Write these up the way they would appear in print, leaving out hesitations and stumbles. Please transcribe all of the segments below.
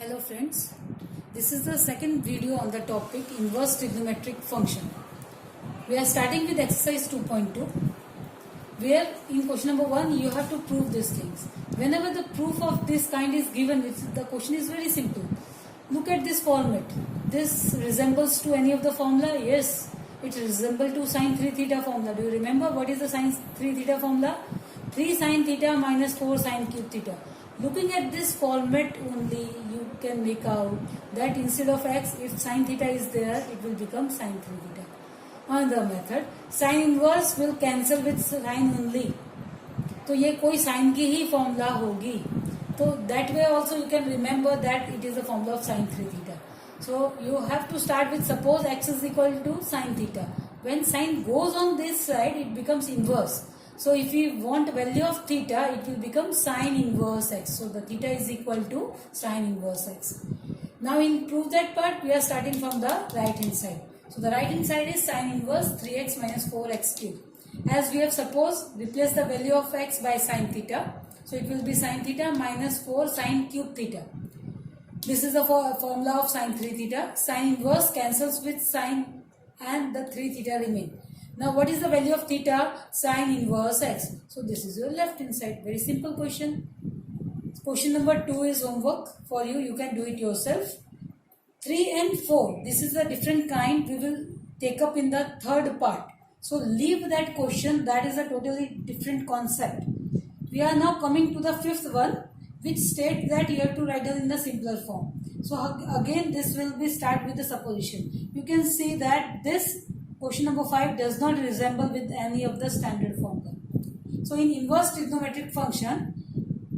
Hello friends, this is the second video on the topic inverse trigonometric function. We are starting with exercise 2.2 where in question number 1 you have to prove these things. Whenever the proof of this kind is given, the question is very simple. Look at this format. This resembles to any of the formula? Yes, it resembles to sin 3 theta formula. Do you remember what is the sin 3 theta formula? 3 sin theta minus 4 sin cube theta. Looking at this format only, you can make out that instead of x, if sin theta is there, it will become sin 3 theta. Another method, sin inverse will cancel with sin only. तो ये कोई sin की ही formula होगी. So that way also you can remember that it is a formula of sin 3 theta. So you have to start with suppose x is equal to sin theta. When sin goes on this side, it becomes inverse. So if we want value of theta, it will become sin inverse x. So the theta is equal to sin inverse x. Now in prove that part, we are starting from the right hand side. So the right hand side is sin inverse 3x minus 4x cube. As we have supposed, replace the value of x by sin theta. So it will be sin theta minus 4 sin cube theta. This is the formula of sin 3 theta. Sin inverse cancels with sin and the 3 theta remain. Now what is the value of theta? Sin inverse x. So this is your left hand side. Very simple question. Question number 2 is homework for you. You can do it yourself. 3 and 4. This is a different kind. We will take up in the third part. So leave that question. That is a totally different concept. We are now coming to the fifth one, which states that you have to write down in the simpler form. So again this will be start with the supposition. You can see that this question number 5 does not resemble with any of the standard formula. So in inverse trigonometric function,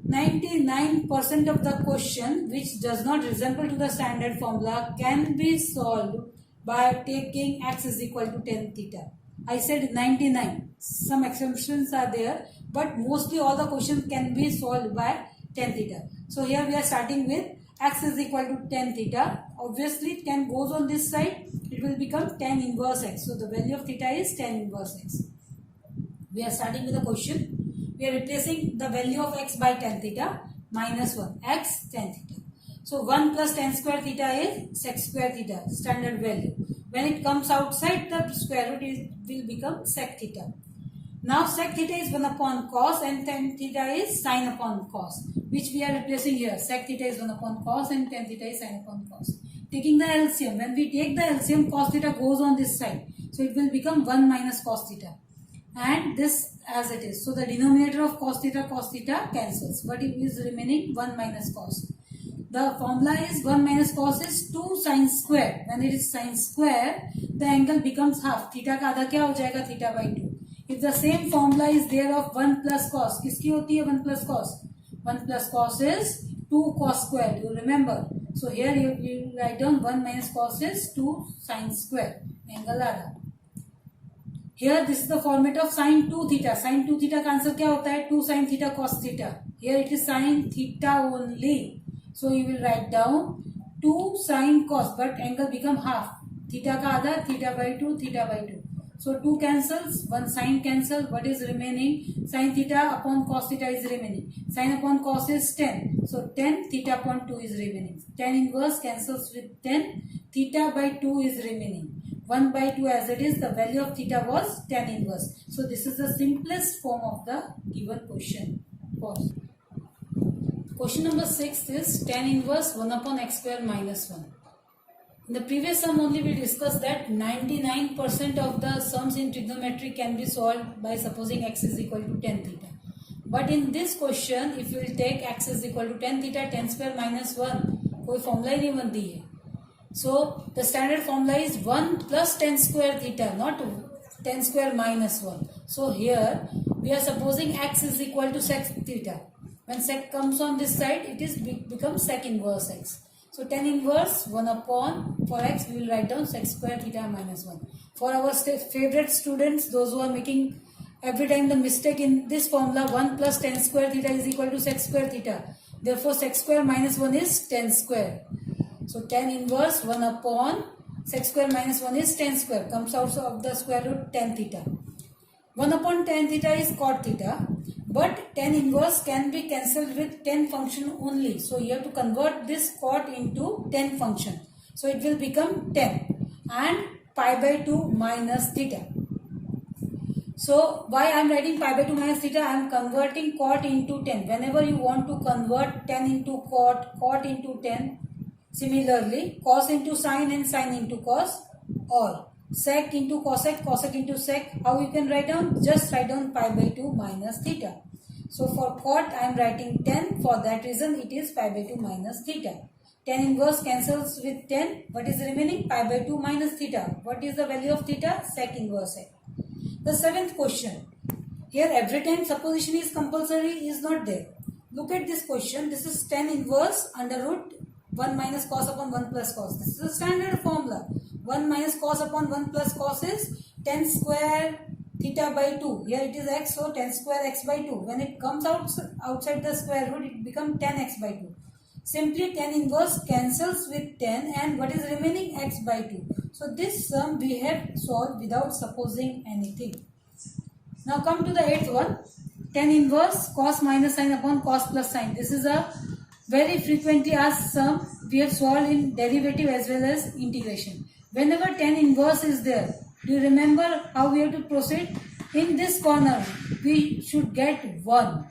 99% of the question which does not resemble to the standard formula can be solved by taking x is equal to tan theta. I said 99. Some exceptions are there, but mostly all the questions can be solved by tan theta. So here we are starting with x is equal to tan theta. Obviously tan goes on this side, it will become tan inverse x. So the value of theta is tan inverse x. We are starting with the question. We are replacing the value of x by tan theta minus 1 x tan theta. So 1 plus tan square theta is sec square theta, standard value. When it comes outside, the square root will become sec theta. Now sec theta is 1 upon cos and tan theta is sin upon cos, which we are replacing here. Sec theta is 1 upon cos and tan theta is sin upon cos. Taking the LCM, when we take the LCM, cos theta goes on this side. So it will become 1 minus cos theta. And this as it is. So the denominator of cos theta cancels. What is remaining? 1 minus cos. The formula is 1 minus cos is 2 sin square. When it is sin square, the angle becomes half. Theta का आधा क्या हो जाएगा? Theta by 2. If the same formula is there of 1 plus cos, किसकी होती है 1 plus cos? 1 plus cos is 2 cos square. You remember? So here you write down 1 minus cos is 2 sin square. Angle आधा. Here this is the format of sin 2 theta. Sin 2 theta का answer क्या होता है? 2 sin theta cos theta. Here it is sin theta only. So you will write down 2 sin cos, but angle become half. Theta का आधा, theta by 2, theta by 2. So 2 cancels, 1 sin cancel. What is remaining? Sin theta upon cos theta is remaining. Sin upon cos is 10. So 10 theta upon 2 is remaining. Tan inverse cancels with 10. Theta by 2 is remaining. 1 by 2 as it is. The value of theta was tan inverse. So this is the simplest form of the given question. Pause. Question number 6 is tan inverse 1 upon x square minus 1. In the previous sum only we discussed that 99% of the sums in trigonometry can be solved by supposing x is equal to tan theta. But in this question, if you will take x is equal to tan theta, tan square minus 1, कोई formula ही नहीं बनती है. So the standard formula is 1 plus tan square theta, not tan square minus 1. So here we are supposing x is equal to sec theta. When sec comes on this side, it is becomes sec inverse x. So tan inverse 1 upon, for x we will write down sec square theta minus 1. For our favorite students, those who are making every time the mistake in this formula, 1 plus tan square theta is equal to sec square theta. Therefore sec square minus 1 is tan square. So tan inverse 1 upon sec square minus 1 is tan square. Comes out of the square root tan theta. 1 upon tan theta is cot theta. but tan inverse can be cancelled with tan function only. So you have to convert this cot into tan function. So it will become tan and pi by 2 minus theta. So why I am writing pi by 2 minus theta? I am converting cot into tan. Whenever you want to convert tan into cot, cot into tan, similarly cos into sine and sine into cos, or sec into cosec, cosec into sec. How you can write down? Just write down pi by 2 minus theta. So for cot I am writing tan. For that reason it is pi by 2 minus theta. Tan inverse cancels with tan. What is remaining? Pi by 2 minus theta. What is the value of theta? Sec inverse sec. The seventh question. Here every time supposition is compulsory is not there. Look at this question. This is tan inverse under root 1 minus cos upon 1 plus cos. This is a standard formula. 1 minus cos upon 1 plus cos is tan square theta by 2. Here it is x, so tan square x by 2. When it comes outside the square root, it becomes tan x by 2. Simply tan inverse cancels with tan, and what is remaining? X by 2. So this sum we have solved without supposing anything. Now come to the eighth one. Tan inverse cos minus sine upon cos plus sine. This is a very frequently asked sum. We have solved in derivative as well as integration. Whenever tan inverse is there, do you remember how we have to proceed? In this corner, we should get 1.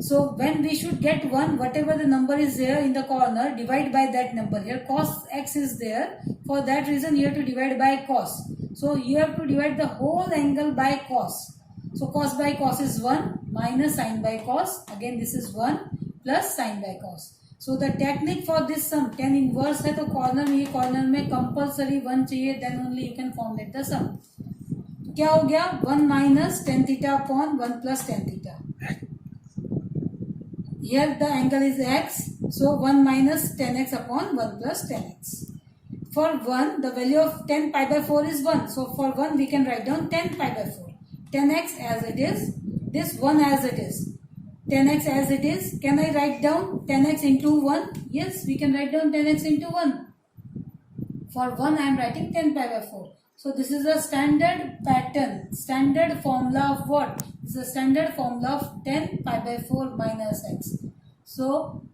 So when we should get 1, whatever the number is there in the corner, divide by that number. Here cos x is there. For that reason, you have to divide by cos. So you have to divide the whole angle by cos. So cos by cos is 1 minus sine by cos. Again this is 1 plus sine by cos. So the technique for this sum, tan inverse है तो corner में compulsory 1 चाहिए, then only you can formulate the sum. तो क्या हो गया? 1 minus tan theta upon 1 plus tan theta. Here the angle is x, so 1 minus tan x upon 1 plus tan x. For 1, the value of tan pi by 4 is 1. So for 1, we can write down tan pi by 4. Tan x as it is, this 1 as it is. Tan x as it is. Can I write down tan x into 1? Yes, we can write down tan x into 1. For 1, I am writing tan pi by 4. So this is a standard pattern, standard formula of what? This is a standard formula of tan pi by 4 minus x. So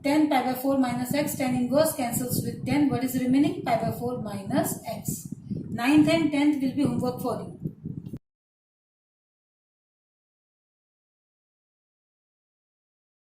tan pi by 4 minus x, tan inverse cancels with tan. What is remaining? Pi by 4 minus x. 9th and 10th will be homework for you.